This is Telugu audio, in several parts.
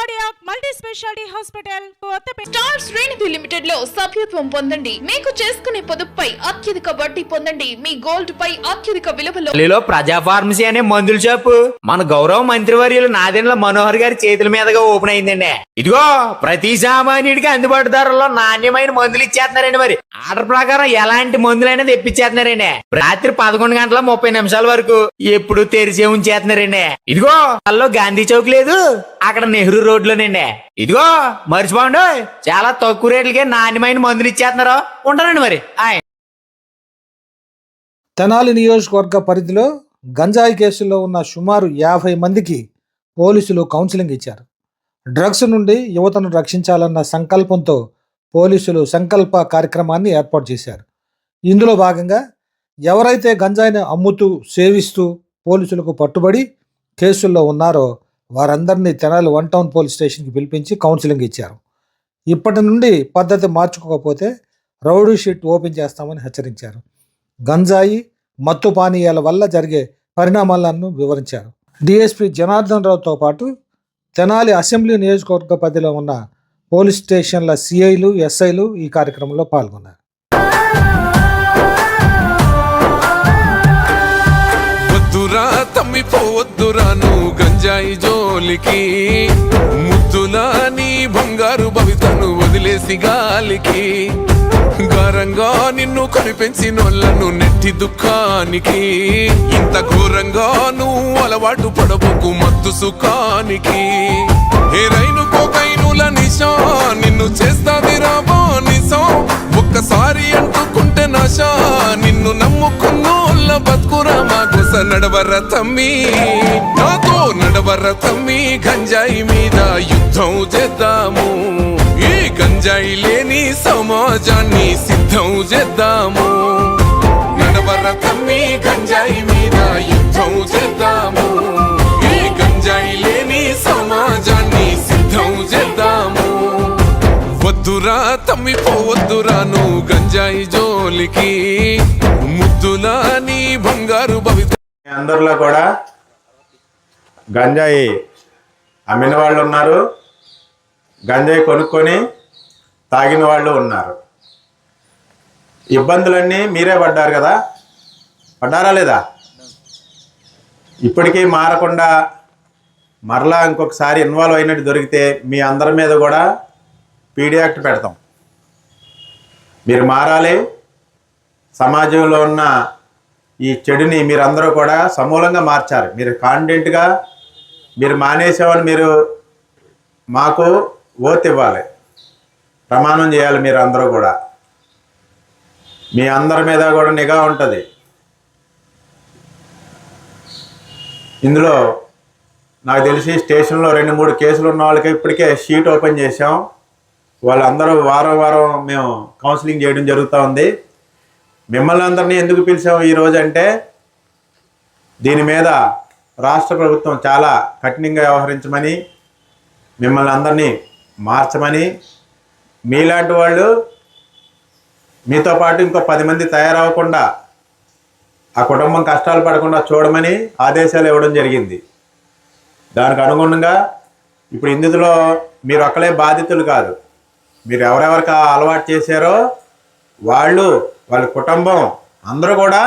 Cardiac multi speciality hospital Kothapeta. Star శ్రేణి లిమిటెడ్ లో సభ్యత్వం పొందండి. మీకు చేసుకునే పొదుపుపై అత్యధిక వడ్డీ పొందండి. మీ గోల్డ్ పై అత్యధిక విలువలో ప్రజా ఫార్మసీ అనే మందుల షాపు మన గౌరవ మంత్రివర్యులు నాదెండ్ల మనోహర్ గారి చేతుల మీదుగా ఓపెన్ అయిందండి. ఇదిగో ప్రతి సామాన్యుడికి అందుబాటు ధరలో నాణ్యమైన మందులు ఇచ్చేస్తున్నారండి. మరి ఆర్డర్ ప్రకారం ఎలాంటి మందులైనా తెప్పించేస్తున్నారండి. రాత్రి 11:30 వరకు ఎప్పుడు తెరిచే ఉంచేస్తున్నారండి. ఇదిగో అల్లో గాంధీ చౌక్ లేదు, అక్కడ నెహ్రూ రోడ్ లోనండి. ఇదిగో మర్చిపోండి, చాలా తక్కువ రేట్లకే నాణ్యమైన మందులు ఇచ్చేస్తున్నారు. ఉంటానండి మరి. తెనాలి నియోజకవర్గ పరిధిలో గంజాయి కేసుల్లో ఉన్న సుమారు 50 మందికి పోలీసులు కౌన్సిలింగ్ ఇచ్చారు. డ్రగ్స్ నుండి యువతను రక్షించాలన్న సంకల్పంతో పోలీసులు సంకల్ప కార్యక్రమాన్ని ఏర్పాటు చేశారు. ఇందులో భాగంగా ఎవరైతే గంజాయిని అమ్ముతూ సేవిస్తూ పోలీసులకు పట్టుబడి కేసుల్లో ఉన్నారో వారందరినీ తెనాలి 1 టౌన్ పోలీస్ స్టేషన్కి పిలిపించి కౌన్సిలింగ్ ఇచ్చారు. ఇప్పటి నుండి పద్ధతి మార్చుకోకపోతే రౌడీ షీట్ ఓపెన్ చేస్తామని హెచ్చరించారు. గంజాయి మత్తు పానీయాల వల్ల జరిగే పరిణామాలను వివరించారు. డిఎస్పీ జనార్దన్ రావుతో పాటు తెనాలి అసెంబ్లీ నియోజకవర్గ పరిధిలో ఉన్న పోలీస్ స్టేషన్ల సిఐలు, ఎస్ఐలు ఈ కార్యక్రమంలో పాల్గొన్నారు. వద్దురా తమ్మిపోవద్దురా నువ్వు గంజాయి జోలికి, ముద్దులా నీ బంగారు భవితను వదిలేసి గాలికి, ఘోరంగా నిన్ను కనిపెంచినోళ్లను నెట్టి దుఃఖానికి, ఇంత ఘోరంగా నువ్వు అలవాటు పడబోకు మత్తు సుఖానికి. ఏ రైను కోకైనుల నిశా నిన్ను చేస్తాది రాబో నిశం, ఒక్కసారి అంటుకుంటే నశా నిన్ను నమ్ముకున్నోళ్ళ బతుకురా మాకోస నడవర తమ్మి, నాతో నడవర తమ్మి, గంజాయి మీద యుద్ధం చేద్దాము, ఈ గంజాయి లేని సమాజాన్ని సిద్ధం చేద్దాము. నడవర తమ్మి గంజాయి మీద యుద్ధం చేద్దాము, ఈ గంజాయి లేని సమాజాన్ని సిద్ధం చేద్దాము. వద్దురా తమ్మిపోవద్దురా నువ్వు గంజాయి జోలికి, ముద్దులా నీ బంగారు భవిత. అందరిలో కూడా గంజాయి అమ్మిన వాళ్ళు ఉన్నారు, గంజాయి కొనుక్కొని తాగిన వాళ్ళు ఉన్నారు. ఇబ్బందులన్నీ మీరే పడ్డారు కదా, పడ్డారా లేదా? ఇప్పటికీ మారకుండా మరలా ఇంకొకసారి ఇన్వాల్వ్ అయినట్టు దొరికితే మీ అందరి మీద కూడా పీడీ యాక్ట్ పెడతాం. మీరు మారాలి. సమాజంలో ఉన్న ఈ చెడుని మీరందరూ కూడా సమూలంగా మార్చారు. మీరు కాన్ఫిడెంట్గా మీరు మానేసేవాళ్ళు మీరు మాకు ఓత్ ఇవ్వాలి, ప్రమాణం చేయాలి. మీరు అందరూ కూడా మీ అందరి మీద కూడా నిఘా ఉంటుంది. ఇందులో నాకు తెలిసి స్టేషన్లో 2-3 కేసులు ఉన్న వాళ్ళకి ఇప్పటికే షీట్ ఓపెన్ చేసాం. వాళ్ళందరూ వారం వారం మేము కౌన్సిలింగ్ చేయడం జరుగుతూ ఉంది. మిమ్మల్ని అందరినీ ఎందుకు పిలిచాము ఈరోజు అంటే, దీని మీద రాష్ట్ర ప్రభుత్వం చాలా కఠినంగా వ్యవహరించమని, మిమ్మల్ని అందరినీ మార్చమని, మీలాంటి వాళ్ళు మీతో పాటు ఇంకో 10 మంది తయారవ్వకుండా ఆ కుటుంబం కష్టాలు పడకుండా చూడమని ఆదేశాలు ఇవ్వడం జరిగింది. దానికి అనుగుణంగా ఇప్పుడు ఇందులో మీరు ఒక్కలే బాధితులు కాదు, మీరు ఎవరెవరికి అలవాటు చేశారో వాళ్ళు, వాళ్ళ కుటుంబం అందరూ కూడా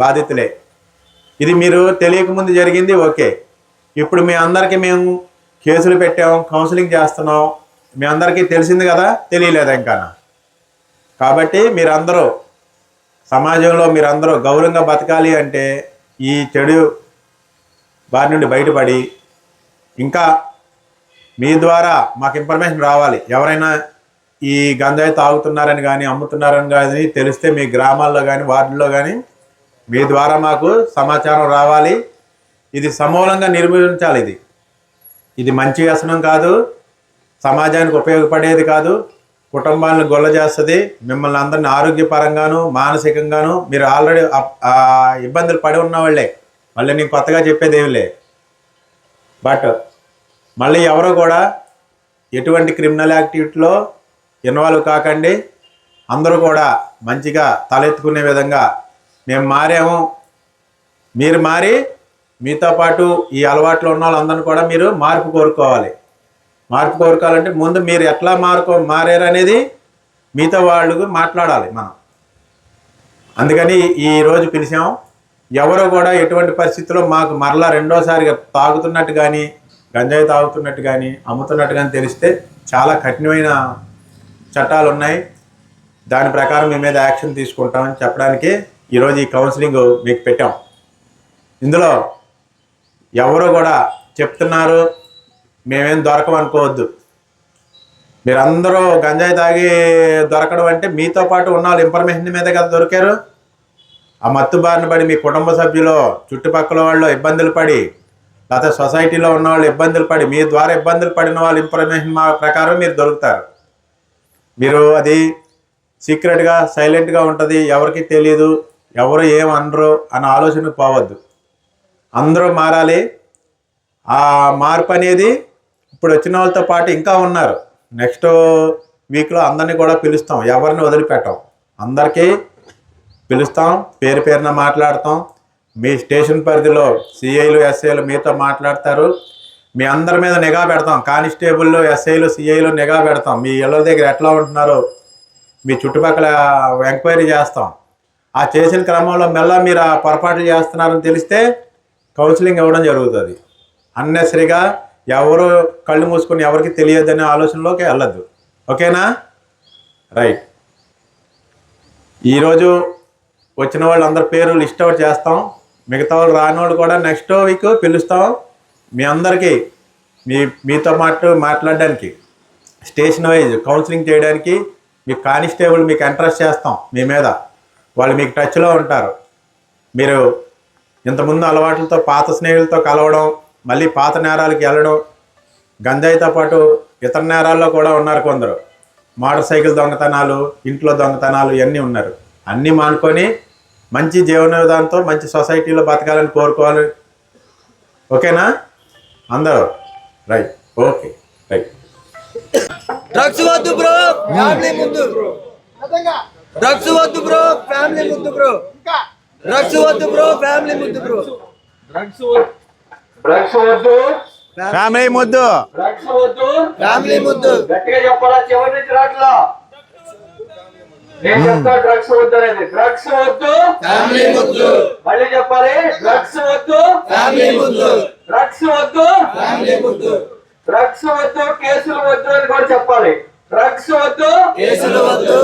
బాధితులే. ఇది మీరు తెలియకముందు జరిగింది. ఓకే, ఇప్పుడు మీ అందరికీ మేము కేసులు పెట్టాం, కౌన్సిలింగ్ చేస్తున్నాం. మీ అందరికీ తెలిసింది కదా, తెలియలేదు ఇంకా. కాబట్టి మీరందరూ సమాజంలో మీరందరూ గౌరవంగా బతకాలి అంటే ఈ చెడు బారి నుండి బయటపడి, ఇంకా మీ ద్వారా మాకు ఇన్ఫర్మేషన్ రావాలి. ఎవరైనా ఈ గంజాయి తాగుతున్నారని కానీ అమ్ముతున్నారని కానీ తెలిస్తే మీ గ్రామాల్లో కానీ వార్డుల్లో కానీ మీ ద్వారా మాకు సమాచారం రావాలి. ఇది సమూలంగా నిర్మూలించాలి. ఇది మంచి వ్యసనం కాదు, సమాజానికి ఉపయోగపడేది కాదు, కుటుంబాలను గొల్ల చేస్తుంది. మిమ్మల్ని అందరినీ ఆరోగ్యపరంగాను మానసికంగాను మీరు ఆల్రెడీ ఇబ్బందులు పడి ఉన్నవాళ్ళే, మళ్ళీ నేను కొత్తగా చెప్పేది ఏమి లే. బట్ మళ్ళీ ఎవరో కూడా ఎటువంటి క్రిమినల్ యాక్టివిటీలో ఇన్వాల్వ్ కాకండి. అందరూ కూడా మంచిగా తలెత్తుకునే విధంగా మేము మారాము, మీరు మారి మీతో పాటు ఈ అలవాట్లు ఉన్న వాళ్ళందరినీ కూడా మీరు మార్పు కోరుకోవాలి. మార్పు కోరుకోవాలంటే ముందు మీరు ఎట్లా మారారు అనేది మీతో వాళ్ళు మాట్లాడాలి మనం. అందుకని ఈరోజు పిలిచాం. ఎవరు కూడా ఎటువంటి పరిస్థితుల్లో మాకు మరలా రెండోసారిగా తాగుతున్నట్టు కానీ గంజాయి తాగుతున్నట్టు కానీ అమ్ముతున్నట్టు కానీ తెలిస్తే చాలా కఠినమైన చట్టాలు ఉన్నాయి. దాని ప్రకారం మీ మీద యాక్షన్ తీసుకుంటామని చెప్పడానికి ఈరోజు ఈ కౌన్సిలింగ్ మీకు పెట్టాం. ఇందులో ఎవరు కూడా చెప్తున్నారు మేమేం దొరకమనుకోవద్దు. మీరందరూ గంజాయి తాగి దొరకడం అంటే మీతో పాటు ఉన్న వాళ్ళు ఇన్ఫర్మేషన్ మీద కదా దొరికారు. ఆ మత్తు బారిన పడి మీ కుటుంబ సభ్యులు చుట్టుపక్కల వాళ్ళు ఇబ్బందులు పడి లేకపోతే సొసైటీలో ఉన్న వాళ్ళు ఇబ్బందులు పడి మీ ద్వారా ఇబ్బందులు పడిన వాళ్ళ ఇన్ఫర్మేషన్ ప్రకారం మీరు దొరుకుతారు. మీరు అది సీక్రెట్గా సైలెంట్గా ఉంటుంది, ఎవరికి తెలియదు, ఎవరు ఏమనరు అన్న ఆలోచనకు పోవద్దు. అందరూ మారాలి. ఆ మార్పు అనేది ఇప్పుడు వచ్చిన వాళ్ళతో పాటు ఇంకా ఉన్నారు. నెక్స్ట్ వీక్లో అందరినీ కూడా పిలుస్తాం, ఎవరిని వదిలిపెట్టాం, అందరికీ పిలుస్తాం, పేరు పేరున మాట్లాడతాం. మీ స్టేషన్ పరిధిలో సిఐలు ఎస్ఐలు మీతో మాట్లాడతారు. మీ అందరి మీద నిఘా పెడతాం. కానిస్టేబుల్లో ఎస్ఐలు సిఐలు నిఘా పెడతాం. మీ ఇళ్ళ దగ్గర ఎట్లా ఉంటున్నారో మీ చుట్టుపక్కల ఎంక్వైరీ చేస్తాం. ఆ చేసిన క్రమంలో మెల్ల మీరు ఆ పొరపాట్లు చేస్తున్నారని తెలిస్తే కౌన్సిలింగ్ ఇవ్వడం జరుగుతుంది. అన్నెసరిగా ఎవరు కళ్ళు మూసుకొని ఎవరికి తెలియదనే ఆలోచనలోకి వెళ్ళద్దు. ఓకేనా? రైట్. ఈరోజు వచ్చిన వాళ్ళు అందరి పేరు లిస్ట్ అవుట్ చేస్తాం. మిగతా వాళ్ళు రాని వాళ్ళు కూడా నెక్స్ట్ వీక్ పిలుస్తాం. మీ అందరికీ మీతో మాట్లాడడానికి స్టేషన్ వైజ్ కౌన్సిలింగ్ చేయడానికి మీ కానిస్టేబుల్ మీకు ఇంట్రెస్ట్ చేస్తాం. మీ మీద వాళ్ళు మీకు టచ్లో ఉంటారు. మీరు ఇంతకుముందు అలవాట్లతో పాత స్నేహితులతో కలవడం, మళ్ళీ పాత నేరాలకు వెళ్ళడం, గంజాయితో పాటు ఇతర నేరాల్లో కూడా ఉన్నారు కొందరు. మోటార్ సైకిల్ దొంగతనాలు, ఇంట్లో దొంగతనాలు ఇవన్నీ ఉన్నారు. అన్నీ మానుకొని మంచి జీవన విధానంతో మంచి సొసైటీలో బతకాలని కోరుకోవాలి. ఓకేనా అందరూ? రైట్. ఓకే. రైట్. డ్రగ్స్ వద్దు బ్రో, ఫ్యామిలీ ముందు. డ్రగ్స్ వద్దు బ్రో, ఫ్యామిలీ ముందు బ్రో. డ్రగ్స్ వద్దు బ్రో, ఫ్యామిలీ ముందు బ్రో. డ్రగ్స్ వద్దు, ఫ్యామిలీ ముద్దు, డ్రగ్స్ వద్దు, ఫ్యామిలీ ముందు. గట్టిగా చెప్పాలా? చివరి నుంచి రాట్లా నేను చెప్తా. డ్రగ్స్ వద్దు అనేది. డ్రగ్స్ వద్దు, ఫ్యామిలీ ముందు. మళ్ళీ చెప్పాలి. డ్రగ్స్ వద్దు, ఫ్యామిలీ ముందు. డ్రగ్స్ వద్దు, ఫ్యామిలీ ముందు. డ్రగ్స్ వద్దు, కేసులు వద్దు అని కూడా చెప్పాలి. డ్రగ్స్ వద్దు, కేసులు వద్దు.